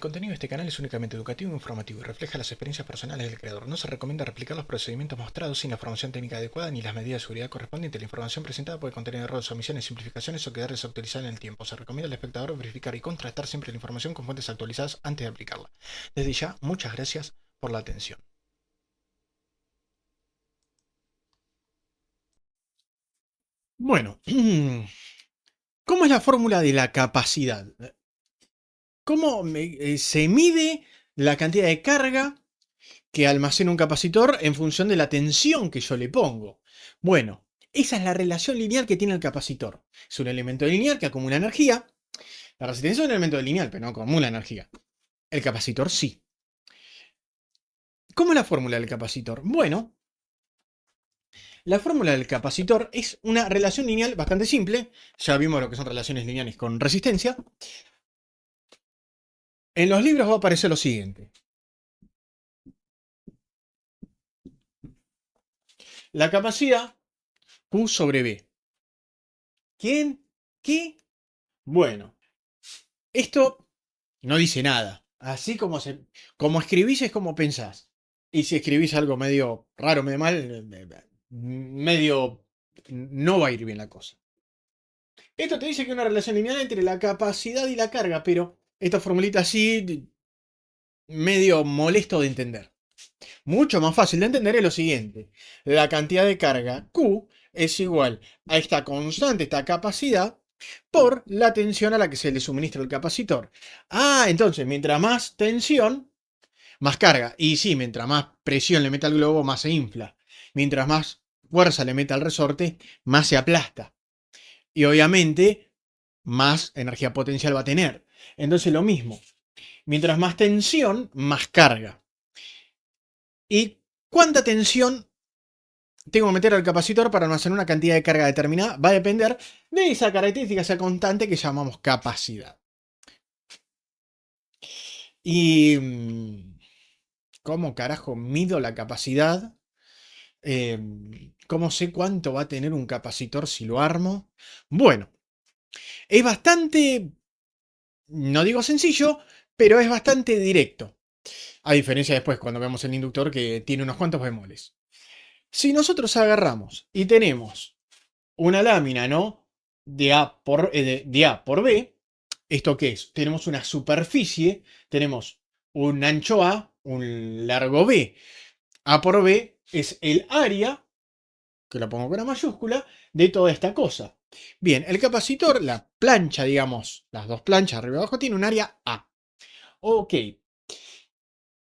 contenido de este canal es únicamente educativo e informativo y refleja las experiencias personales del creador. No se recomienda replicar los procedimientos mostrados sin la formación técnica adecuada ni las medidas de seguridad correspondientes. La información presentada puede contener errores, omisiones, simplificaciones o quedar desactualizada en el tiempo. Se recomienda al espectador verificar y contrastar siempre la información con fuentes actualizadas antes de aplicarla. Desde ya, muchas gracias por la atención. Bueno, ¿cómo es la fórmula de la capacidad? ¿Cómo se mide la cantidad de carga que almacena un capacitor en función de la tensión que yo le pongo? Bueno, esa es la relación lineal que tiene el capacitor. Es un elemento lineal que acumula energía. La resistencia es un elemento lineal, pero no acumula energía. El capacitor sí. ¿Cómo es la fórmula del capacitor? Bueno, la fórmula del capacitor es una relación lineal bastante simple. Ya vimos lo que son relaciones lineales con resistencia. En los libros va a aparecer lo siguiente. La capacidad Q sobre B. ¿Quién? ¿Qué? Bueno, esto no dice nada. Así como escribís es como pensás. Y si escribís algo medio raro, medio mal, medio no va a ir bien la cosa. Esto te dice que hay una relación lineal entre la capacidad y la carga, pero esta formulita así, medio molesto de entender. Mucho más fácil de entender es lo siguiente. La cantidad de carga Q es igual a esta constante, esta capacidad, por la tensión a la que se le suministra el capacitor. Ah, entonces, mientras más tensión, más carga. Y sí, mientras más presión le meta al globo, más se infla. Mientras más fuerza le meta al resorte, más se aplasta. Y obviamente, más energía potencial va a tener. Entonces, lo mismo. Mientras más tensión, más carga. ¿Y cuánta tensión tengo que meter al capacitor para almacenar una cantidad de carga determinada? Va a depender de esa característica, esa constante que llamamos capacidad. ¿Y cómo carajo mido la capacidad? ¿Cómo sé cuánto va a tener un capacitor si lo armo? Bueno, es bastante, no digo sencillo, pero es bastante directo. A diferencia después cuando vemos el inductor que tiene unos cuantos bemoles. Si nosotros agarramos y tenemos una lámina, ¿no? De A por B. ¿Esto qué es? Tenemos una superficie, tenemos un ancho A, un largo B. A por B es el área, que lo pongo con una mayúscula, de toda esta cosa. Bien, el capacitor, la plancha, digamos, las dos planchas arriba y abajo, tiene un área A. Ok.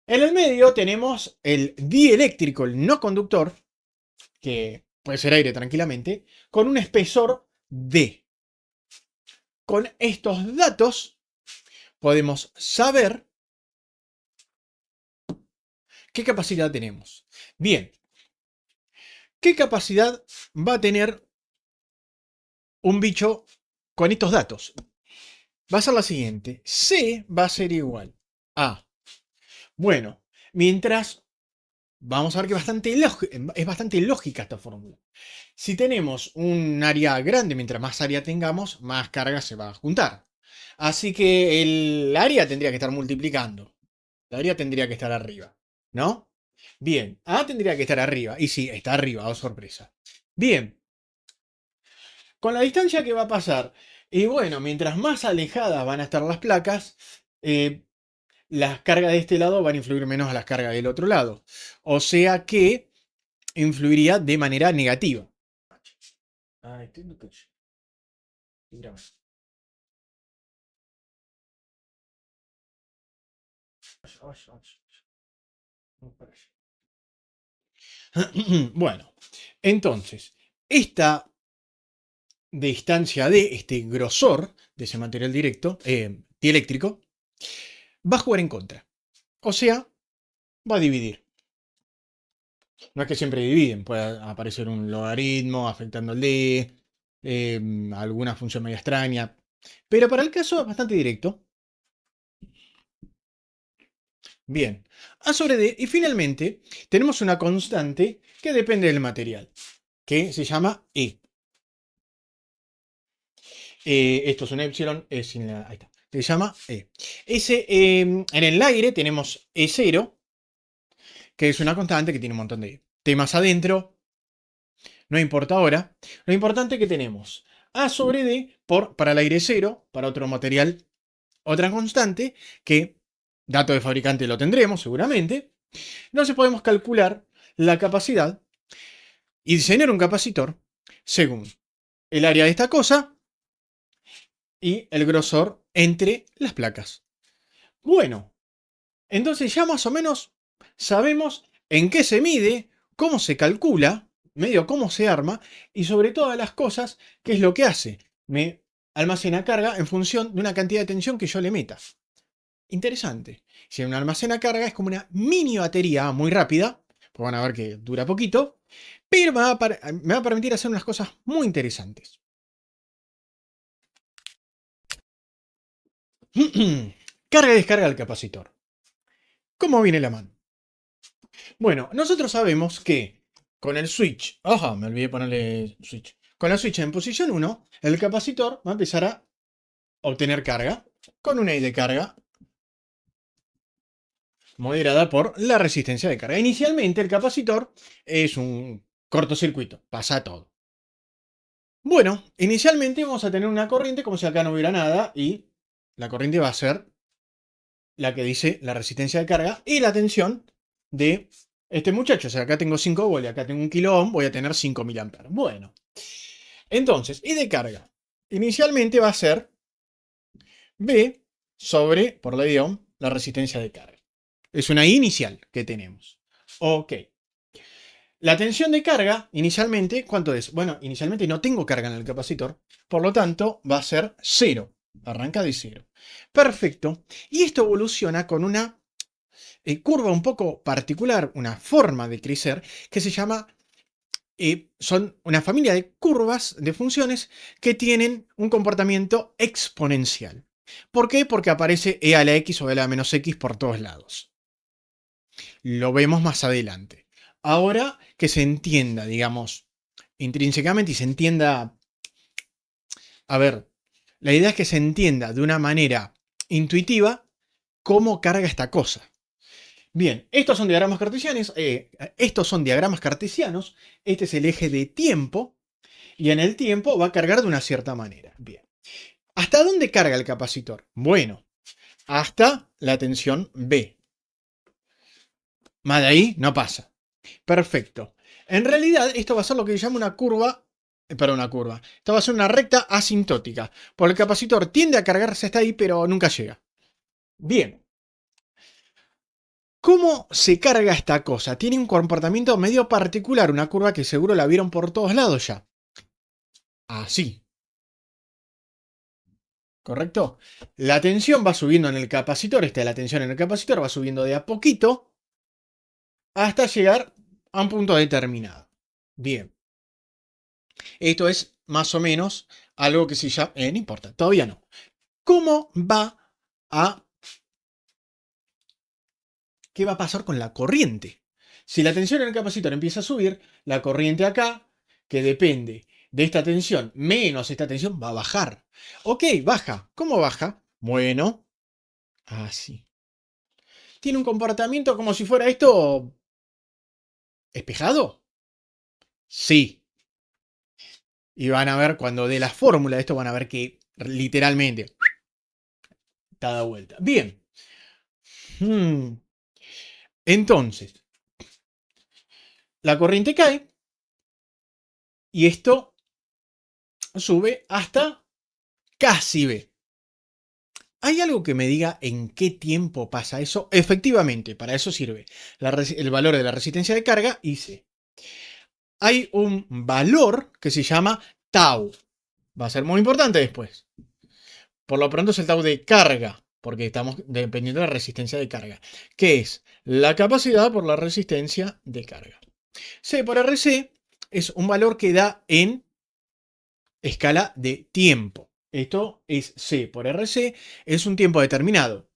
En el medio tenemos el dieléctrico, el no conductor, que puede ser aire tranquilamente, con un espesor D. Con estos datos podemos saber qué capacidad tenemos. Bien, ¿qué capacidad va a tener un bicho con estos datos? Va a ser la siguiente. C va a ser igual a... Bueno, mientras... Vamos a ver que es bastante lógica esta fórmula. Si tenemos un área grande, mientras más área tengamos, más carga se va a juntar. Así que el área tendría que estar multiplicando. La área tendría que estar arriba, ¿no? Bien, A tendría que estar arriba. Y sí, está arriba, oh sorpresa. Bien, con la distancia que va a pasar. Y bueno, mientras más alejadas van a estar las placas, las cargas de este lado van a influir menos a las cargas del otro lado. O sea que influiría de manera negativa. Ah, bueno, entonces, esta distancia de este grosor de ese material directo, dieléctrico, va a jugar en contra. O sea, va a dividir. No es que siempre dividen, puede aparecer un logaritmo afectando el D, alguna función media extraña. Pero para el caso es bastante directo. Bien, A sobre D. Y finalmente tenemos una constante que depende del material, que se llama E. Esto es un epsilon, ahí está. Se llama E. En el aire tenemos E0, que es una constante que tiene un montón de temas adentro. No importa ahora. Lo importante es que tenemos A sobre D para el aire 0, para otro material, otra constante, que dato de fabricante lo tendremos seguramente. Entonces podemos calcular la capacidad y diseñar un capacitor según el área de esta cosa y el grosor entre las placas. Bueno, entonces ya más o menos sabemos en qué se mide, cómo se calcula, medio cómo se arma y sobre todas las cosas, qué es lo que hace. Me almacena carga en función de una cantidad de tensión que yo le meta. Interesante. Si una almacena carga es como una mini batería muy rápida, pues van a ver que dura poquito, pero me va a permitir hacer unas cosas muy interesantes. Carga y descarga del capacitor. ¿Cómo viene la mano? Bueno, nosotros sabemos que con el switch, ajá, me olvidé ponerle switch. Con el switch en posición 1, el capacitor va a empezar a obtener carga con una I de carga moderada por la resistencia de carga. Inicialmente el capacitor es un cortocircuito, pasa todo. Bueno, inicialmente vamos a tener una corriente como si acá no hubiera nada y la corriente va a ser la que dice la resistencia de carga y la tensión de este muchacho. O sea, acá tengo 5 volts, acá tengo 1 kilo ohm, voy a tener 5 miliamperes. Bueno, entonces, y de carga. Inicialmente va a ser B sobre, por ley de Ohm, la resistencia de carga. Es una I inicial que tenemos. Ok. La tensión de carga, inicialmente, ¿cuánto es? Bueno, inicialmente no tengo carga en el capacitor, por lo tanto va a ser 0. Arranca de 0. Perfecto. Y esto evoluciona con una curva un poco particular, una forma de crecer, que se llama, son una familia de curvas, de funciones, que tienen un comportamiento exponencial. ¿Por qué? Porque aparece e a la x o e a la menos x por todos lados. Lo vemos más adelante. Ahora que se entienda, digamos, intrínsecamente y se entienda, a ver, la idea es que se entienda de una manera intuitiva cómo carga esta cosa. Bien, estos son diagramas cartesianos, este es el eje de tiempo, y en el tiempo va a cargar de una cierta manera. Bien. ¿Hasta dónde carga el capacitor? Bueno, hasta la tensión B. Más de ahí no pasa. Perfecto. En realidad, esto va a ser lo que se llama una curva. Una curva. Esto va a ser una recta asintótica. Porque el capacitor tiende a cargarse hasta ahí, pero nunca llega. Bien. ¿Cómo se carga esta cosa? Tiene un comportamiento medio particular, una curva que seguro la vieron por todos lados ya. Así. ¿Correcto? La tensión va subiendo en el capacitor, la tensión en el capacitor va subiendo de a poquito hasta llegar a un punto determinado. Bien. Esto es más o menos algo que se llama... no importa, todavía no. ¿Cómo va a... ¿Qué va a pasar con la corriente? Si la tensión en el capacitor empieza a subir, la corriente acá, que depende de esta tensión menos esta tensión, va a bajar. Ok, baja. ¿Cómo baja? Bueno, así. ¿Tiene un comportamiento como si fuera esto espejado? Sí. Y van a ver, cuando dé la fórmula de esto, van a ver que literalmente está dado vuelta. Bien. Entonces, la corriente cae y esto sube hasta casi B. ¿Hay algo que me diga en qué tiempo pasa eso? Efectivamente, para eso sirve el valor de la resistencia de carga y C. Hay un valor que se llama tau. Va a ser muy importante después. Por lo pronto es el tau de carga, porque estamos dependiendo de la resistencia de carga, que es la capacidad por la resistencia de carga. C por RC es un valor que da en escala de tiempo. Esto es C por RC, es un tiempo determinado.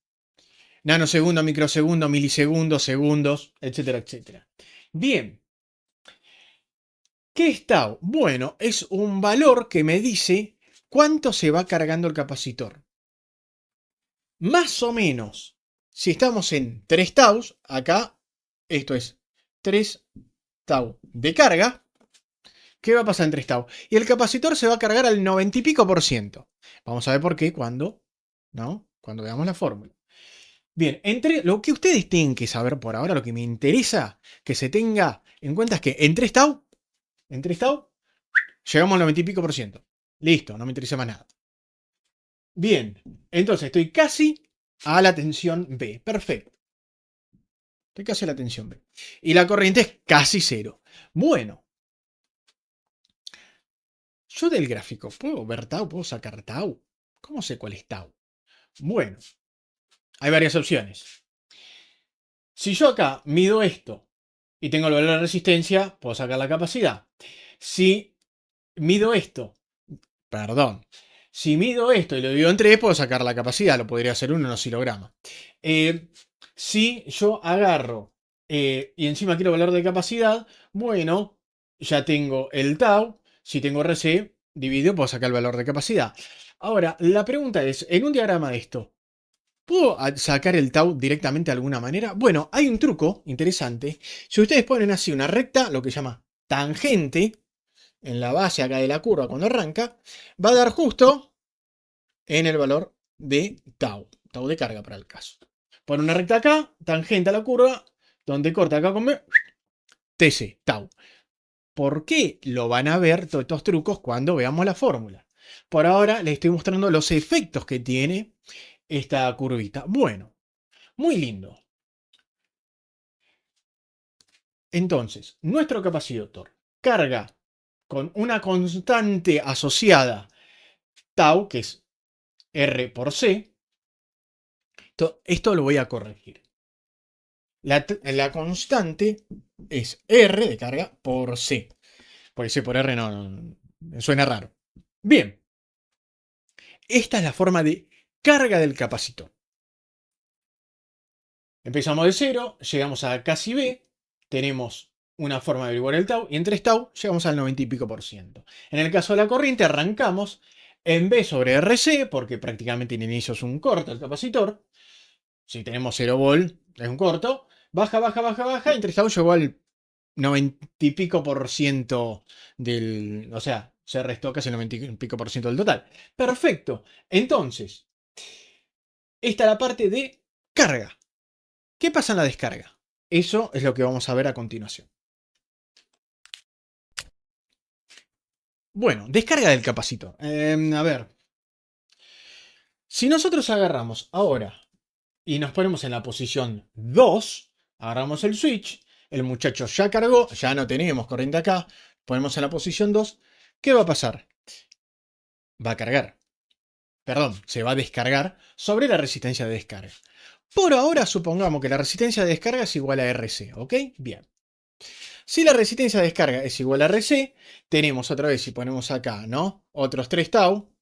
Nanosegundo, microsegundo, milisegundos, segundos, etcétera, etcétera. Bien. ¿Qué es tau? Bueno, es un valor que me dice cuánto se va cargando el capacitor. Más o menos, si estamos en 3 taus, acá, esto es 3 tau de carga. ¿Qué va a pasar en 3 tau? Y el capacitor se va a cargar al 90 y pico por ciento. Vamos a ver por qué cuando, ¿no? Cuando veamos la fórmula. Bien, entre lo que ustedes tienen que saber por ahora, lo que me interesa que se tenga en cuenta es que en 3 tau, llegamos al 90 y pico por ciento. Listo, no me interesa más nada. Bien, entonces estoy casi a la tensión B. Perfecto. Estoy casi a la tensión B. Y la corriente es casi cero. Bueno, yo del gráfico, ¿puedo ver tau? ¿Puedo sacar tau? ¿Cómo sé cuál es tau? Bueno, hay varias opciones. Si yo acá mido esto y tengo el valor de resistencia, puedo sacar la capacidad. Si mido esto, perdón, si mido esto y lo divido en 3, puedo sacar la capacidad. Lo podría hacer uno en oscilograma. Si yo agarro y encima quiero valor de capacidad, bueno, ya tengo el tau. Si tengo RC, dividido, puedo sacar el valor de capacidad. Ahora, la pregunta es, en un diagrama de esto, ¿puedo sacar el tau directamente de alguna manera? Bueno, hay un truco interesante. Si ustedes ponen así una recta, lo que se llama tangente, en la base acá de la curva cuando arranca, va a dar justo en el valor de tau. Tau de carga para el caso. Pone una recta acá, tangente a la curva, donde corta acá con B, TC, tau. ¿Por qué lo van a ver todos estos trucos cuando veamos la fórmula? Por ahora les estoy mostrando los efectos que tiene esta curvita. Bueno, muy lindo. Entonces, nuestro capacitor carga con una constante asociada tau, que es R por C. Esto lo voy a corregir. La constante es R de carga por C. Porque C por R no suena raro. Bien, esta es la forma de carga del capacitor. Empezamos de 0, llegamos a casi B, tenemos una forma de averiguar el tau, y en 3 tau llegamos al 90 y pico por ciento. En el caso de la corriente arrancamos en B sobre RC, porque prácticamente en inicio es un corto el capacitor. Si tenemos 0 volt, es un corto. Baja, baja, baja, baja, y en 3 tau llegó al 90 y pico por ciento del... O sea, se restó casi el 90 y pico por ciento del total. Perfecto. Entonces, esta es la parte de carga. ¿Qué pasa en la descarga? Eso es lo que vamos a ver a continuación. Bueno, descarga del capacitor. A ver. Si nosotros agarramos ahora y nos ponemos en la posición 2, agarramos el switch, el muchacho ya cargó, ya no tenemos corriente acá, ponemos en la posición 2, ¿qué va a pasar? Va a cargar. Perdón, se va a descargar sobre la resistencia de descarga. Por ahora supongamos que la resistencia de descarga es igual a RC, ¿ok? Bien. Si la resistencia de descarga es igual a RC, tenemos otra vez, si ponemos acá, ¿no? Otros 3 tau.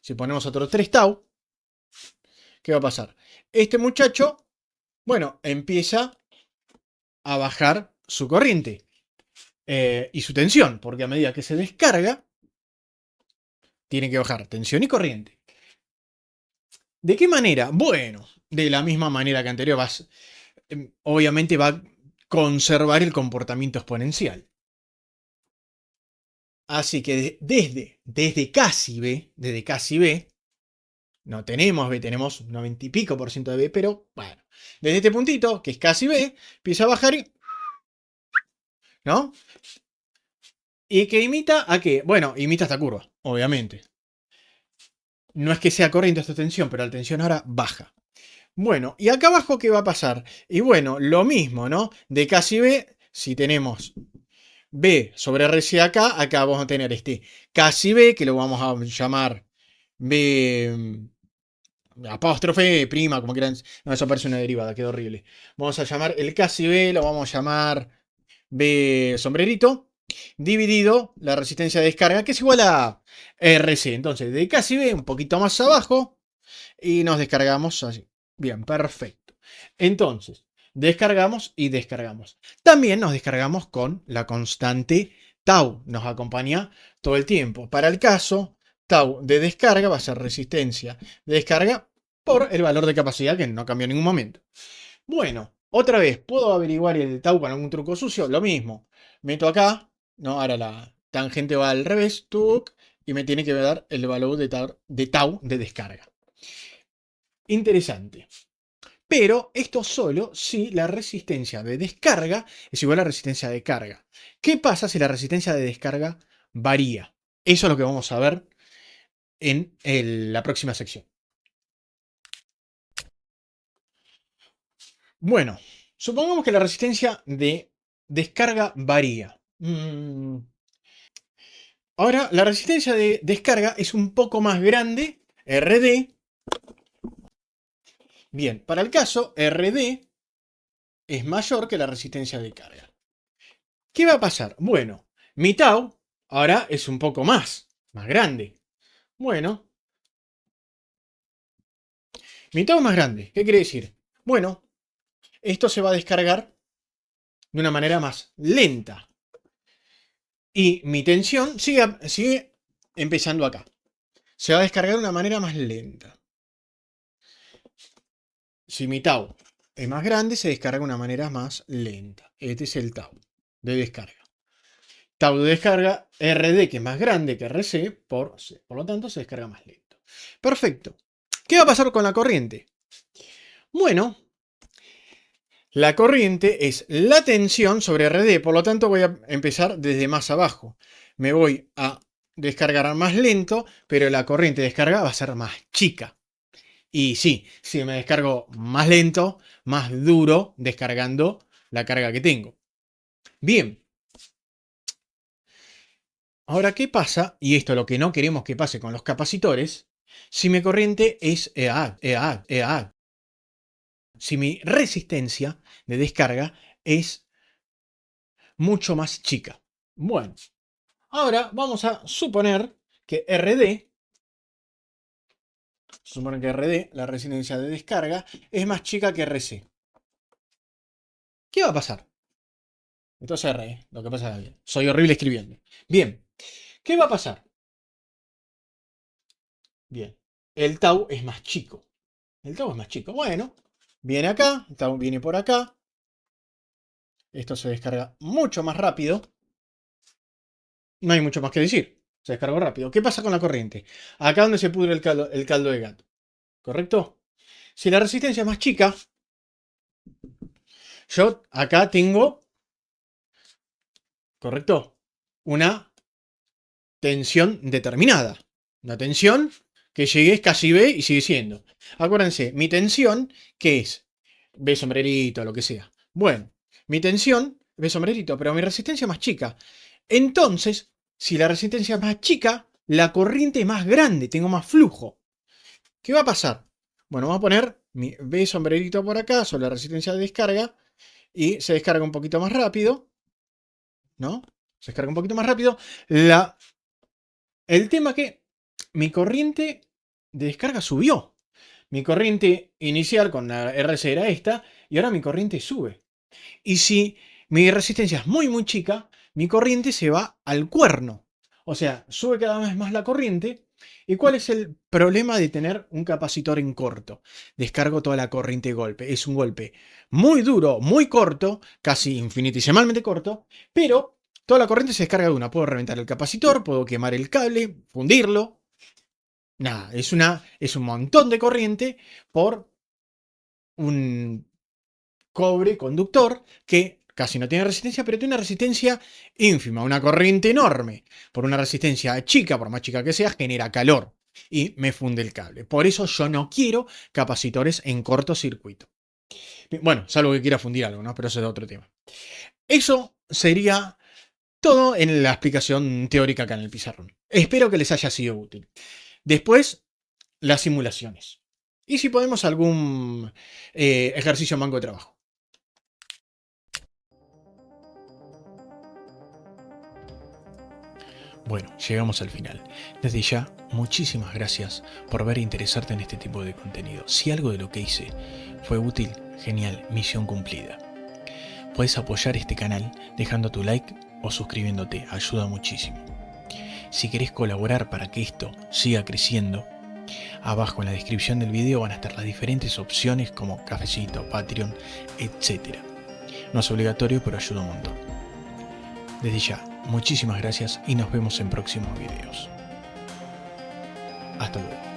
Si ponemos otros 3 tau, ¿qué va a pasar? Este muchacho, bueno, empieza a bajar su corriente y su tensión, porque a medida que se descarga, tiene que bajar tensión y corriente. ¿De qué manera? Bueno, de la misma manera que anterior, obviamente va a conservar el comportamiento exponencial. Así que desde casi B, no tenemos B, tenemos 90 y pico por ciento de B, pero bueno, desde este puntito, que es casi B, empieza a bajar y... ¿no? ¿Y que imita a qué? Bueno, imita esta curva, obviamente. No es que sea corriente esta tensión, pero la tensión ahora baja. Bueno, ¿y acá abajo qué va a pasar? Y bueno, lo mismo, ¿no? De casi B, si tenemos B sobre RC acá vamos a tener este casi B, que lo vamos a llamar B apóstrofe, prima, como quieran. No, eso parece una derivada, quedó horrible. Vamos a llamar el casi B, lo vamos a llamar B sombrerito, dividido la resistencia de descarga, que es igual a RC. Entonces, de casi B, un poquito más abajo, y nos descargamos así. Bien, perfecto. Entonces, descargamos y descargamos. También nos descargamos con la constante tau. Nos acompaña todo el tiempo. Para el caso tau de descarga va a ser resistencia de descarga por el valor de capacidad que no cambió en ningún momento. Bueno, otra vez, ¿puedo averiguar el tau con algún truco sucio? Lo mismo. Meto acá, ¿no? Ahora la tangente va al revés, tuc, y me tiene que dar el valor de tau de descarga. Interesante. Pero esto solo si la resistencia de descarga es igual a la resistencia de carga. ¿Qué pasa si la resistencia de descarga varía? Eso es lo que vamos a ver en la próxima sección. Bueno, supongamos que la resistencia de descarga varía. Ahora, la resistencia de descarga es un poco más grande, RD. Bien, para el caso, RD es mayor que la resistencia de carga. ¿Qué va a pasar? Bueno, mi tau ahora es un poco más grande. Bueno, mi tau es más grande. ¿Qué quiere decir? Bueno, esto se va a descargar de una manera más lenta. Y mi tensión sigue empezando acá. Se va a descargar de una manera más lenta. Si mi tau es más grande, se descarga de una manera más lenta. Este es el tau de descarga. Tau de descarga, RD, que es más grande que RC, por lo tanto se descarga más lento. Perfecto. ¿Qué va a pasar con la corriente? Bueno, la corriente es la tensión sobre RD, por lo tanto voy a empezar desde más abajo. Me voy a descargar más lento, pero la corriente de descarga va a ser más chica. Y sí, si me descargo más lento, más duro, descargando la carga que tengo. Bien. Ahora, ¿qué pasa? Y esto es lo que no queremos que pase con los capacitores. Si mi corriente es si mi resistencia de descarga es mucho más chica. Bueno, ahora vamos a suponer que RD, la resistencia de descarga, es más chica que RC. ¿Qué va a pasar? Esto es R, lo que pasa es que soy horrible escribiendo. Bien, ¿qué va a pasar? Bien, el tau es más chico. El tau es más chico. Bueno, viene acá, el tau viene por acá. Esto se descarga mucho más rápido. No hay mucho más que decir. Se descargó rápido. ¿Qué pasa con la corriente? Acá donde se pudre el caldo de gato. ¿Correcto? Si la resistencia es más chica, yo acá tengo, ¿correcto? Una tensión determinada. Una tensión que llegué casi B y sigue siendo. Acuérdense, mi tensión, ¿qué es? B sombrerito, lo que sea. Bueno, mi tensión, B sombrerito, pero mi resistencia es más chica. Entonces, si la resistencia es más chica, la corriente es más grande, tengo más flujo. ¿Qué va a pasar? Bueno, vamos a poner mi B sombrerito por acá, sobre la resistencia de descarga, y se descarga un poquito más rápido, ¿no? Se descarga un poquito más rápido. El tema es que mi corriente de descarga subió. Mi corriente inicial con la RC era esta, y ahora mi corriente sube. Y si mi resistencia es muy chica, mi corriente se va al cuerno. O sea, sube cada vez más la corriente. ¿Y cuál es el problema de tener un capacitor en corto? Descargo toda la corriente de golpe. Es un golpe muy duro, muy corto, casi infinitesimalmente corto, pero toda la corriente se descarga de una. Puedo reventar el capacitor, puedo quemar el cable, fundirlo. Nada, es un montón de corriente por un cobre conductor que casi no tiene resistencia, pero tiene una resistencia ínfima, una corriente enorme. Por una resistencia chica, por más chica que sea, genera calor y me funde el cable. Por eso yo no quiero capacitores en cortocircuito. Bueno, salvo que quiera fundir algo, ¿no? Pero eso es otro tema. Eso sería todo en la explicación teórica acá en el pizarrón. Espero que les haya sido útil. Después, las simulaciones. Y si podemos, algún ejercicio en banco de trabajo. Bueno, llegamos al final. Desde ya, muchísimas gracias por ver e interesarte en este tipo de contenido. Si algo de lo que hice fue útil, genial, misión cumplida. Puedes apoyar este canal dejando tu like o suscribiéndote, ayuda muchísimo. Si querés colaborar para que esto siga creciendo, abajo en la descripción del video van a estar las diferentes opciones como Cafecito, Patreon, etc. No es obligatorio, pero ayuda un montón. Desde ya, muchísimas gracias y nos vemos en próximos videos. Hasta luego.